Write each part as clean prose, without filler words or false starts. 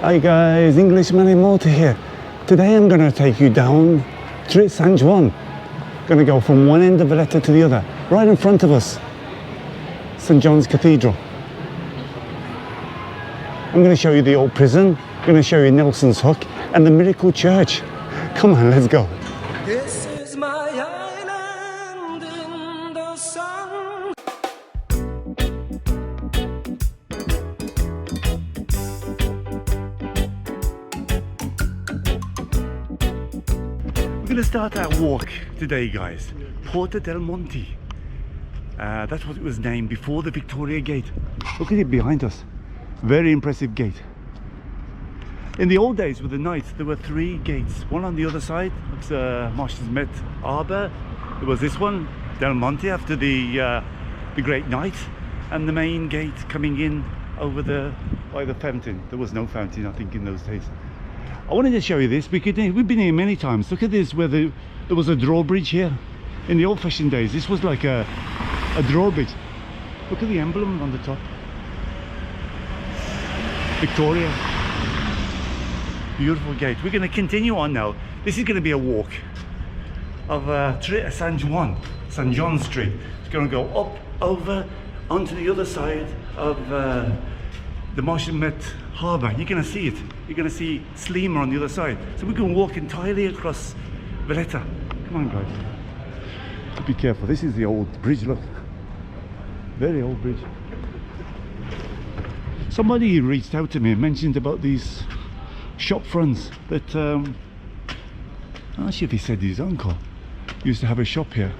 Hi guys, Englishman in Malta here. Today I'm going to take you down Triq San Juan. Going to go from one end of Valetta to the other. Right in front of us, St. John's Cathedral. I'm going to show you the old prison. I'm going to show you Nelson's Hook and the Miracle Church. Come on, let's go. This is my island in the sun. We're going to start our walk today, guys. Porta del Monte. That's what it was named before the Victoria Gate. Look at it behind us. Very impressive gate. In the old days with the knights, there were three gates. One on the other side, it's Marshal's Met Harbour. There was this one, Del Monte, after the Great Knight, and the main gate coming in over by the fountain. There was no fountain, I think, in those days. I wanted to show you this. We've been here many times. Look at this, where there was a drawbridge here. In the old-fashioned days, this was like a drawbridge. Look at the emblem on the top. Victoria. Beautiful gate. We're going to continue on now. This is going to be a walk of San Juan Street. It's going to go up, over, onto the other side of the Marshall Met Harbour. You're going to see it. You're going to see Sliema on the other side. So we're going to walk entirely across Valetta. Come on, guys. Be careful. This is the old bridge, look. Very old bridge. Somebody reached out to me and mentioned about these shop fronts that I'm not sure if he said his uncle used to have a shop here.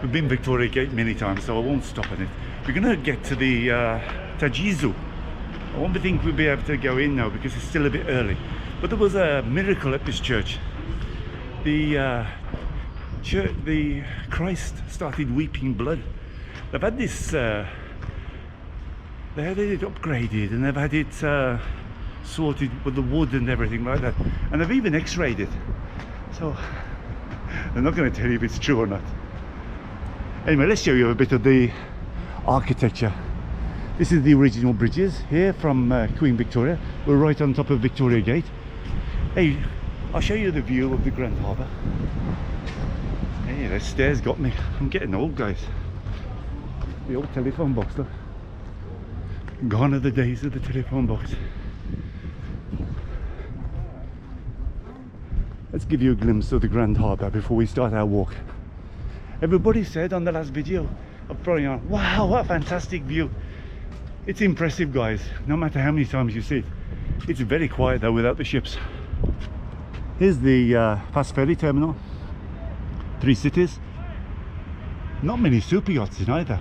We've been Victoria Gate many times, so I won't stop on it. We're going to get to the Tajizu. I won't think we'll be able to go in now because it's still a bit early. But there was a miracle at this church. The Christ started weeping blood. They've had this, they had it upgraded, and they've had it sorted with the wood and everything like that. And they've even x-rayed it. So I'm not going to tell you if it's true or not. Anyway, let's show you a bit of the architecture. This is the original bridges here from Queen Victoria. We're right on top of Victoria Gate. Hey, I'll show you the view of the Grand Harbour. Hey, the stairs got me. I'm getting old, guys. The old telephone box, look. Gone are the days of the telephone box. Let's give you a glimpse of the Grand Harbour before we start our walk. Everybody said on the last video of throwing on, wow, what a fantastic view. It's impressive, guys, no matter how many times you see it. It's very quiet though without the ships. Here's the fast ferry terminal. 3 cities. Not many super yachts in either.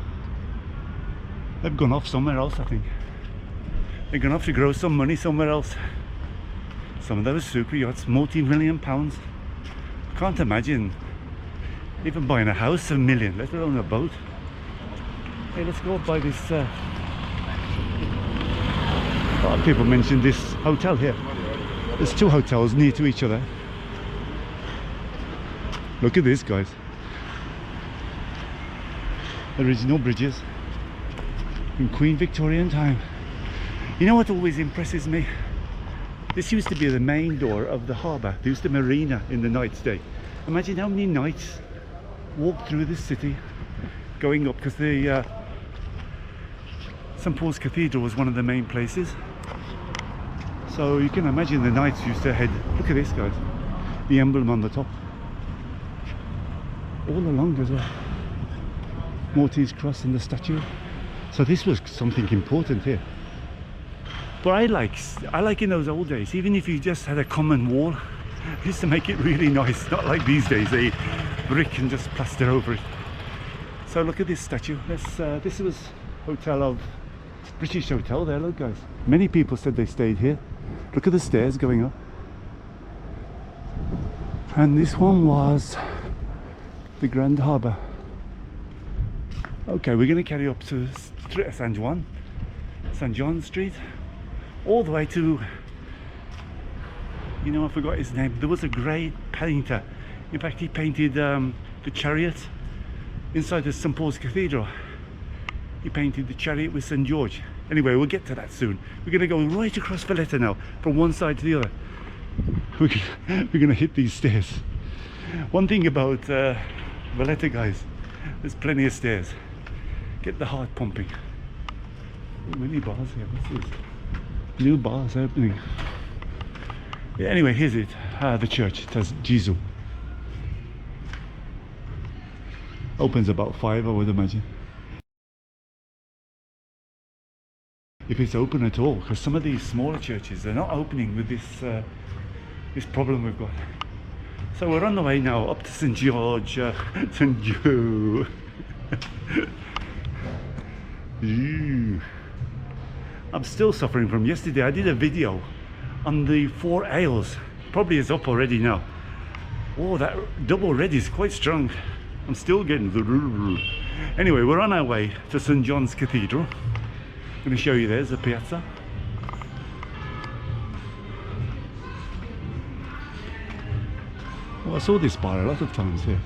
They've gone off somewhere else, I think. They're going to have to grow some money somewhere else. Some of those super yachts, multi-million pounds. I can't imagine even buying a house $1 million, let alone a boat. Hey, let's go by this. A lot of people mentioned this hotel here. There's 2 hotels near to each other. Look at this, guys. Original bridges in Queen Victorian time. You know what always impresses me? This used to be the main door of the harbour. There used to be a marina in the night's day. Imagine how many nights walked through this city going up, because the St. Paul's Cathedral was one of the main places. So you can imagine the knights used to head. Look at this, guys. The emblem on the top. All along as well. Maltese cross and the statue. So this was something important here. But I like in those old days, even if you just had a common wall, used to make it really nice. Not like these days, they brick and just plaster over it. So look at this statue. This was hotel of British Hotel there, look, guys. Many people said they stayed here. Look at the stairs going up. And this one was the Grand Harbour. Okay, we're going to carry up to San Juan Street, all the way to, you know, I forgot his name. There was a great painter. In fact, he painted the chariot inside the St. Paul's Cathedral. He painted the chariot with St. George. Anyway, we'll get to that soon. We're going to go right across Valletta now, from one side to the other. We're going to hit these stairs. One thing about Valletta, guys, there's plenty of stairs. Get the heart pumping. Oh, many bars here. What's this? New bars opening. Yeah, anyway, here's it. The church. It has Jesus. Opens about 5, I would imagine. If it's open at all, because some of these smaller churches, they're not opening with this this problem we've got. So we're on the way now up to St. George, St. Joe. I'm still suffering from yesterday. I did a video on the 4 ales. Probably is up already now. Oh, that double red is quite strong. I'm still getting the... Anyway, we're on our way to St. John's Cathedral. I'm going to show you there's the piazza. Well, I saw this bar a lot of times here.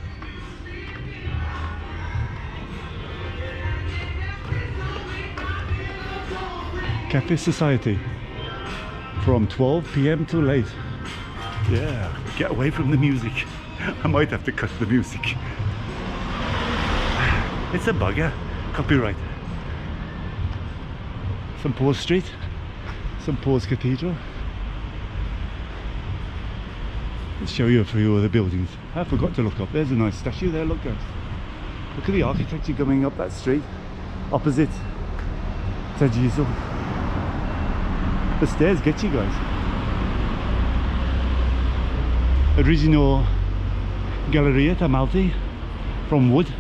Cafe Society from 12 p.m. to late. Yeah, get away from the music. I might have to cut the music. It's a bugger. Copyright. St. Paul's Street, St. Paul's Cathedral. Let's show you a few of the buildings. I forgot to look up. There's a nice statue there, look guys. Look at the architecture coming up that street. Opposite to Jesus. The stairs get you guys. Original Valletta MALTA from wood.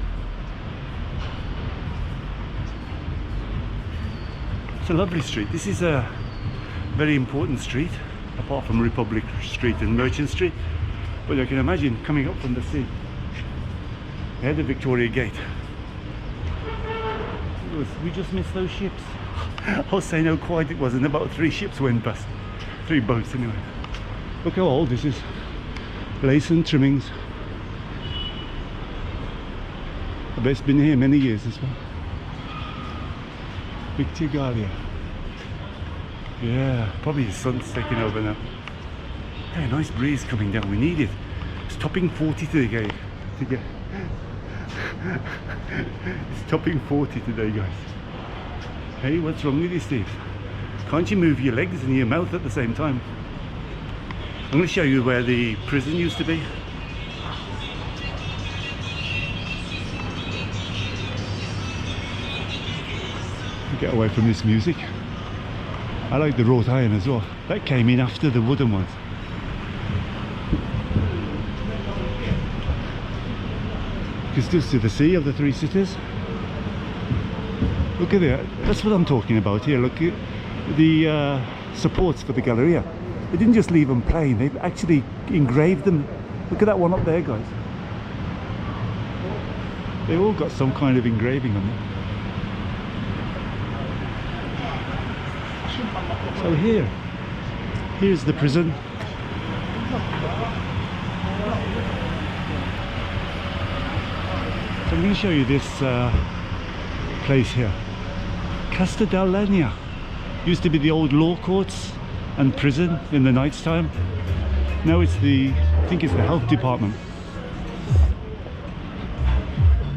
It's a lovely street. This is a very important street, apart from Republic Street and Merchant Street. But I can imagine coming up from the sea. They had the Victoria Gate. We just missed those ships. I'll say no, quite it wasn't. About 3 ships went past. 3 boats anyway. Look how old this is. Lace and trimmings. I bet it's been here many years as well. Victoria. Yeah, probably the sun's taking over now. Hey, nice breeze coming down. We need it. It's topping 40 today, guys. It's topping 40 today, guys. Hey, what's wrong with you, Steve? Can't you move your legs and your mouth at the same time? I'm going to show you where the prison used to be. Get away from this music. I like the wrought iron as well. That came in after the wooden ones. You can still see the sea of the 3 cities. Look at that. That's what I'm talking about here. Look at the supports for the Galleria. They didn't just leave them plain, they've actually engraved them. Look at that one up there, guys. They've all got some kind of engraving on them. So here's the prison. So I'm going to show you this place here. Cathedral used to be the old law courts and prison in the night time. Now it's I think it's the health department.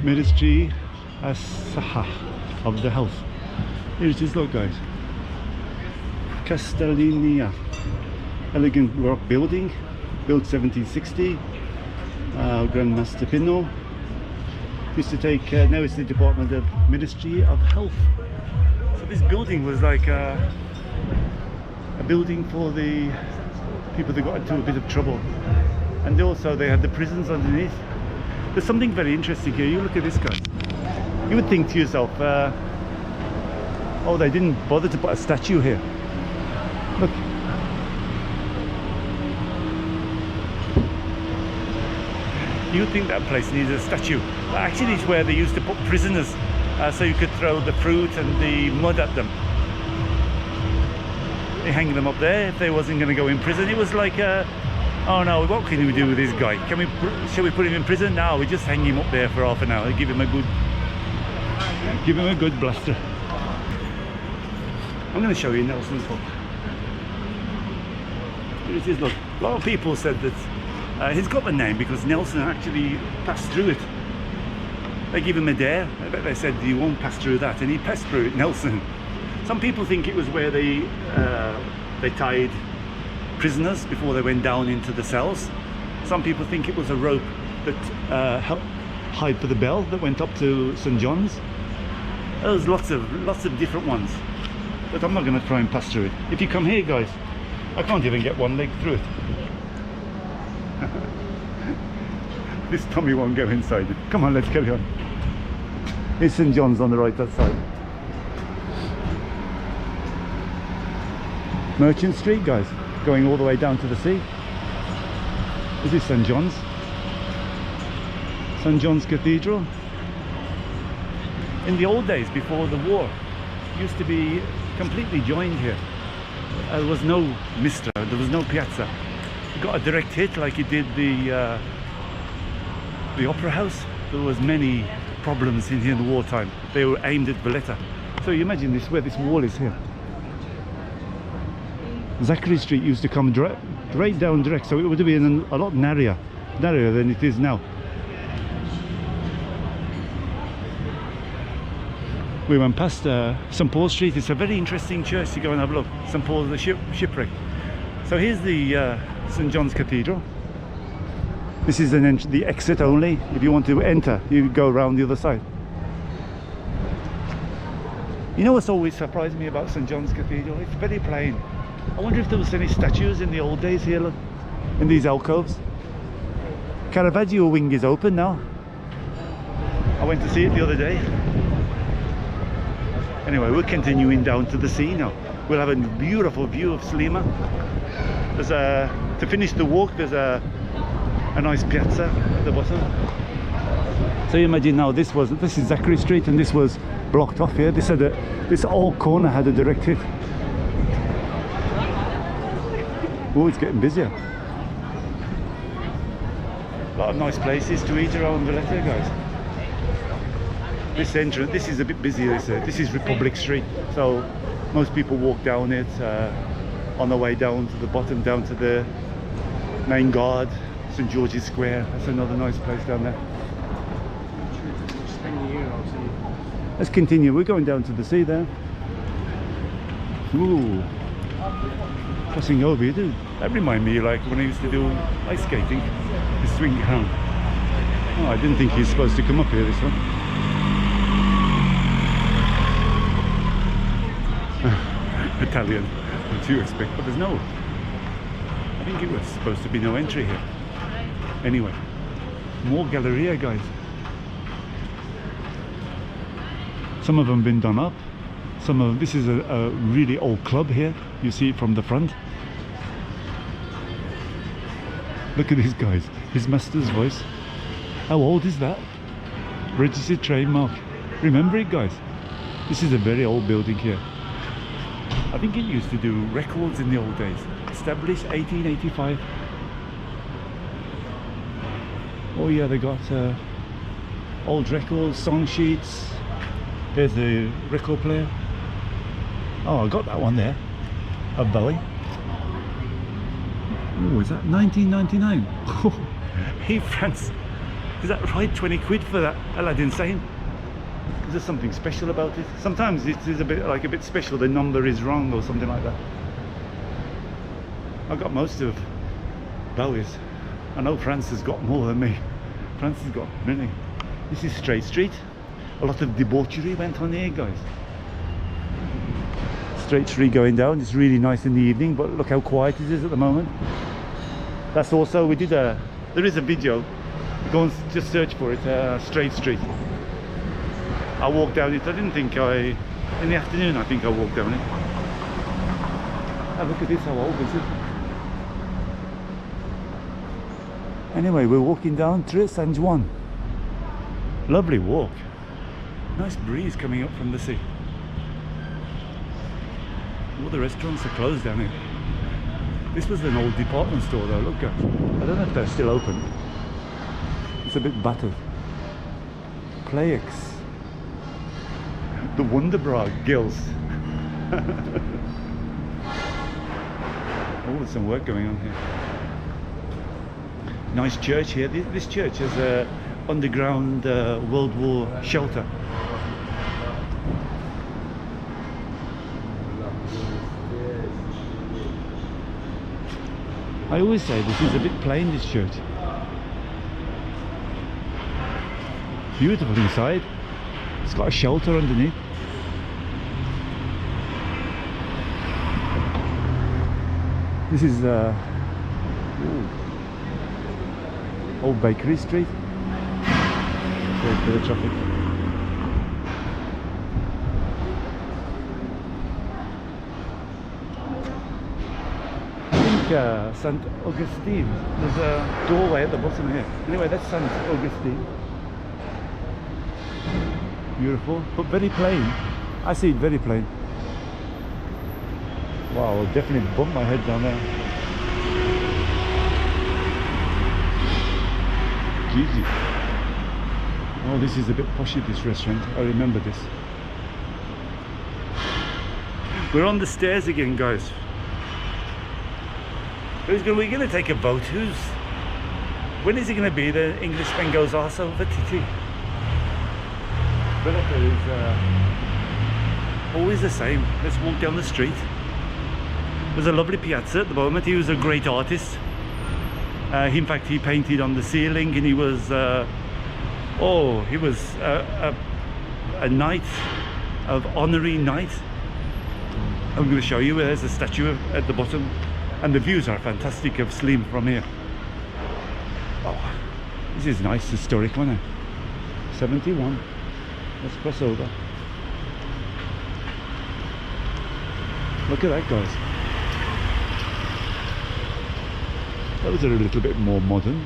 Ministry of the health. Here it is, look guys. Castellina, elegant rock building, built 1760. Grandmaster Pino used to take. Now it's the Department of Ministry of Health. So this building was like a building for the people that got into a bit of trouble, and also they had the prisons underneath. There's something very interesting here. You look at this, guys. You would think to yourself, oh, they didn't bother to put a statue here. Look. You would think that place needs a statue. But actually it's where they used to put prisoners, so you could throw the fruit and the mud at them. They hang them up there if they wasn't going to go in prison. It was like, oh no, what can we do with this guy? Shall we put him in prison? No, we just hang him up there for half an hour, give him a good Give him a good blaster. I'm going to show you Nelson's Hub. Here it is, look. A lot of people said that he's got the name because Nelson actually passed through it. They give him a dare. I bet they said you won't pass through that, and he passed through it, Nelson. Some people think it was where they tied prisoners before they went down into the cells. Some people think it was a rope that helped hide for the bell that went up to St. John's. There's lots of different ones, but I'm not going to try and pass through it. If you come here, guys, I can't even get one leg through it. This Tommy won't go inside it. Come on, let's carry on. Here's St. John's on the right that side. Merchant Street, guys, going all the way down to the sea. This is St. John's. St. John's Cathedral. In the old days, before the war, it used to be completely joined here. There was no Mistra, there was no piazza. You got a direct hit like it did the Opera House. There was many problems in here in the wartime. They were aimed at Valetta. So you imagine this, where this wall is here. Zachary Street used to come right down direct, so it would have been a lot narrower than it is now. We went past St. Paul Street. It's a very interesting church to go and have a look. St. Paul's the shipwreck. So here's the St. John's Cathedral. This is the exit only. If you want to enter, you go around the other side. You know what's always surprised me about St. John's Cathedral? It's very plain. I wonder if there was any statues in the old days here, look, in these alcoves. Caravaggio wing is open now. I went to see it the other day. Anyway, we're continuing down to the sea now. We'll have a beautiful view of Sliema. There's to finish the walk, there's a nice piazza at the bottom. So you imagine now, this is Zachary Street, and this was blocked off here. This old corner had a direct hit. Oh, it's getting busier. A lot of nice places to eat around Valetta, guys. This entrance, this is a bit busy. This is Republic Street, so most people walk down it on the way down to the bottom, down to the main guard, St. George's Square. That's another nice place down there. Let's continue. We're going down to the sea there. Ooh, crossing over here, dude. That reminded me like when I used to do ice skating. The swing around. Oh, I didn't think he's supposed to come up here, this one. Italian, what do you expect? But there's no, I think it was supposed to be no entry here. Anyway, more Galleria, guys. Some of them been done up. Some of them, this is a really old club here. You see it from the front. Look at these guys. His master's voice. How old is that? Registered trademark. Remember it, guys? This is a very old building here. I think it used to do records in the old days. Established 1885. Oh yeah, they got old records, song sheets. There's the record player. Oh, I got that one there. A Bowie. Oh, is that 1999? Hey France, is that right? 20 quid for that Aladdin saying? Is there something special about it? Sometimes it is a bit special, the number is wrong or something like that. I got most of Bowie's. I know France has got more than me. France has got many. This is Straight Street. A lot of debauchery went on here, guys. Straight Street going down. It's really nice in the evening, but look how quiet it is at the moment. That's also, there is a video. Go and just search for it, Straight Street. I walked down it. I didn't think in the afternoon I think I walked down it. Oh, look at this, how old is it? Anyway, we're walking down Triq, San Juan. Lovely walk. Nice breeze coming up from the sea. All the restaurants are closed down here. This was an old department store though, look guys. I don't know if they're still open. It's a bit battered. Playx. The Wonderbra girls. Oh, there's some work going on here. Nice church here. This church is a underground World War shelter. I always say this is a bit plain, this church. Beautiful inside. It's got a shelter underneath. This is Old Bakery Street. Wait for the traffic. I think St. Augustine. There's a doorway at the bottom here. Anyway, that's St. Augustine. Beautiful, but very plain. I see it very plain. Wow, I'll definitely bump my head down there. Jesus. Oh, this is a bit poshy, this restaurant. I remember this. We're on the stairs again, guys. We're going to take a boat. When is it going to be? The Englishman goes arse over titty. Valetta is always the same. Let's walk down the street. There's a lovely piazza at the moment. He was a great artist. In fact, he painted on the ceiling, and he was a knight, of honorary knight. I'm going to show you. There's a statue at the bottom, and the views are fantastic of Sliema from here. Oh, this is nice, historic one. Eh? 71. Let's cross over. Look at that, guys. Those are a little bit more modern,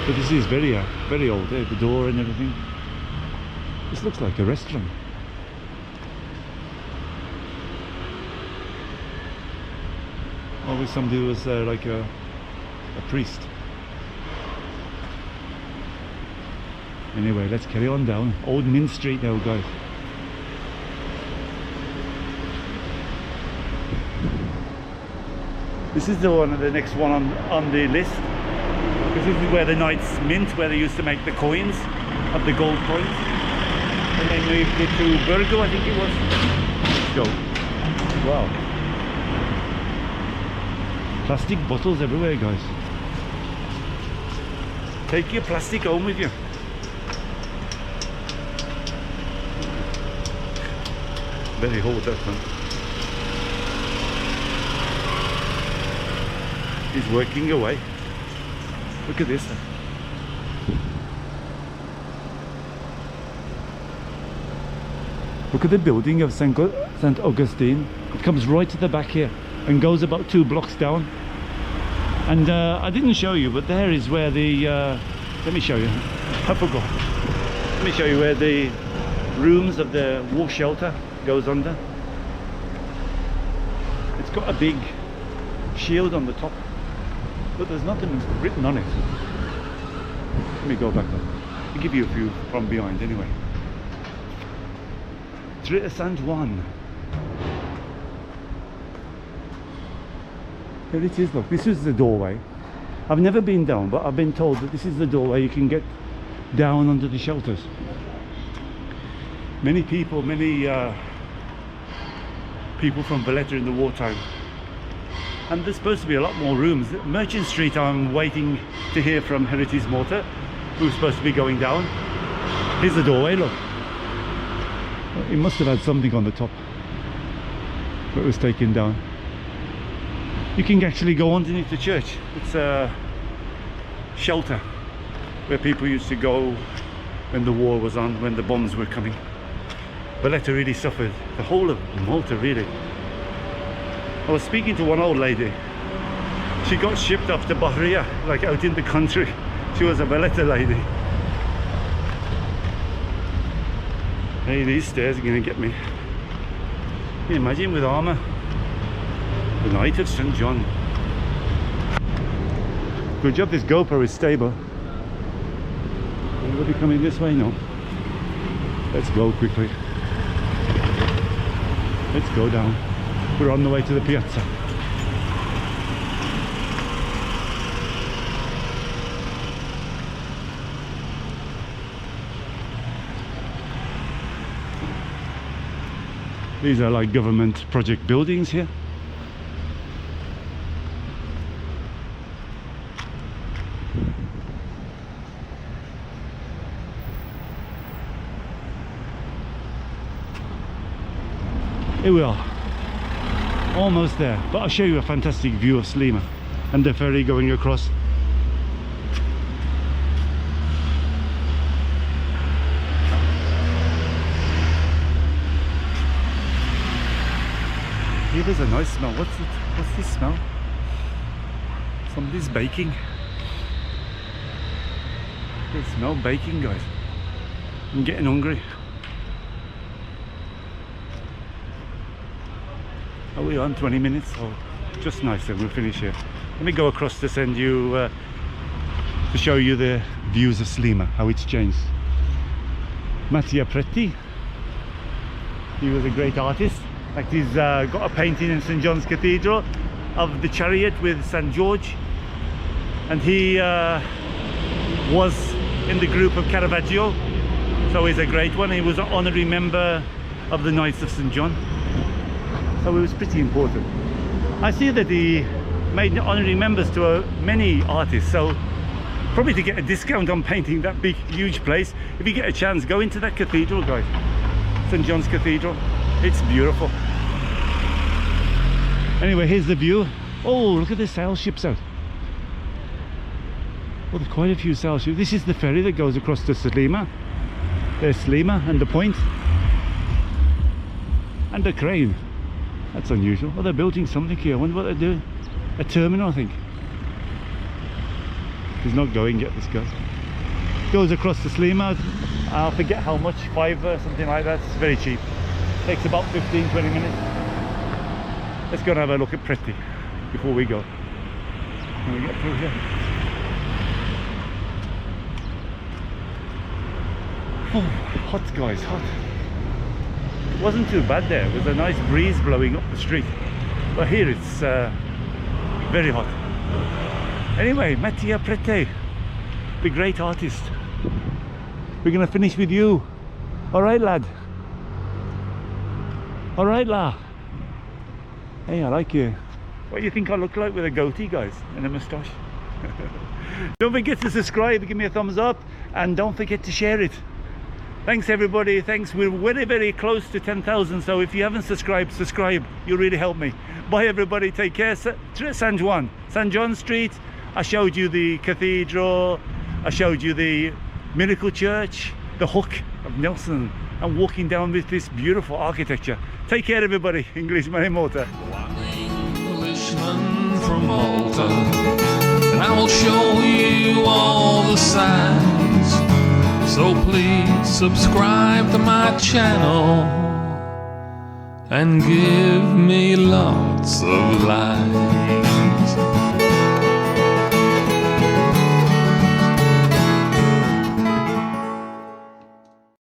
but this is very old. The door and everything. This looks like a restaurant. Always somebody who was like a priest. Anyway, let's carry on down Old Min Street now, guys. This is the next one on the list, because this is where the Knights Mint, where they used to make the coins, of the gold coins, and they moved it to Burgo, I think it was. Let's go. Wow. Plastic bottles everywhere, guys. Take your plastic home with you. Very hot, that one. He's working away. Look at this. Look at the building of St. Augustine. It comes right to the back here and goes about 2 blocks down. And I didn't show you, but there is where the let me show you. I forgot. Let me show you where the rooms of the war shelter goes under. It's got a big shield on the top, but there's nothing written on it. Let me go back up. I'll give you a view from behind anyway. Triq San Juan. Here it is, look, this is the doorway. I've never been down, but I've been told that this is the doorway you can get down under the shelters. Many people from Valetta in the wartime. And there's supposed to be a lot more rooms. Merchant Street, I'm waiting to hear from Heritage Malta, who's supposed to be going down. Here's the doorway, look. It must have had something on the top, but it was taken down. You can actually go underneath the church. It's a shelter where people used to go when the war was on, when the bombs were coming. Valetta really suffered, the whole of Malta really. I was speaking to one old lady. She got shipped off to Bahria, like out in the country. She was a Valetta lady. Hey, these stairs are going to get me. Can you imagine with armour? The Knight of St. John. Good job this GoPro is stable. Anybody coming this way? No. Let's go quickly. Let's go down. We're on the way to the piazza. These are like government project buildings here. Here we are, almost there, but I'll show you a fantastic view of Sliema and the ferry going across. Here there's a nice smell. What's this smell? Somebody's baking. I can smell baking, guys. I'm getting hungry. Are we on 20 minutes? Oh, just nice, then we'll finish here. Let me go across to send you, to show you the views of Sliema, how it's changed. Mattia Preti, he was a great artist. Like he's got a painting in St. John's Cathedral of the chariot with St. George. And he was in the group of Caravaggio, so he's a great one. He was an honorary member of the Knights of St. John. So it was pretty important. I see that he made honorary members to many artists, so probably to get a discount on painting that big huge place. If you get a chance, go into that cathedral, guys. St. John's Cathedral, it's beautiful. Anyway, here's the view. Oh, look at the sail ships out. Well, there's quite a few sail ships. This is the ferry that goes across to Sliema. There's Sliema and the point, and the crane. That's unusual. Oh, they're building something here. I wonder what they're doing. A terminal, I think. He's not going yet, this guy. Goes across to Sliema. I forget how much, $5 something like that. It's very cheap. Takes about 15-20 minutes. Let's go and have a look at Preti before we go. Can we get through here? Oh, hot, guys, hot. It wasn't too bad there. There was a nice breeze blowing up the street, but here it's very hot. Anyway, Mattia Preti, the great artist. We're gonna finish with you. All right, lad. All right, la. Hey, I like you. What do you think I look like with a goatee, guys, and a moustache? Don't forget to subscribe, give me a thumbs up, and don't forget to share it. Thanks everybody, thanks. We're very, very close to 10,000, so if you haven't subscribed, subscribe. You'll really help me. Bye everybody, take care. San Juan Street. I showed you the cathedral, I showed you the miracle church, the hook of Nelson. I'm walking down with this beautiful architecture. Take care everybody. Englishman in Malta. Englishman from Malta, and I will show you all the signs. So please subscribe to my channel and give me lots of likes.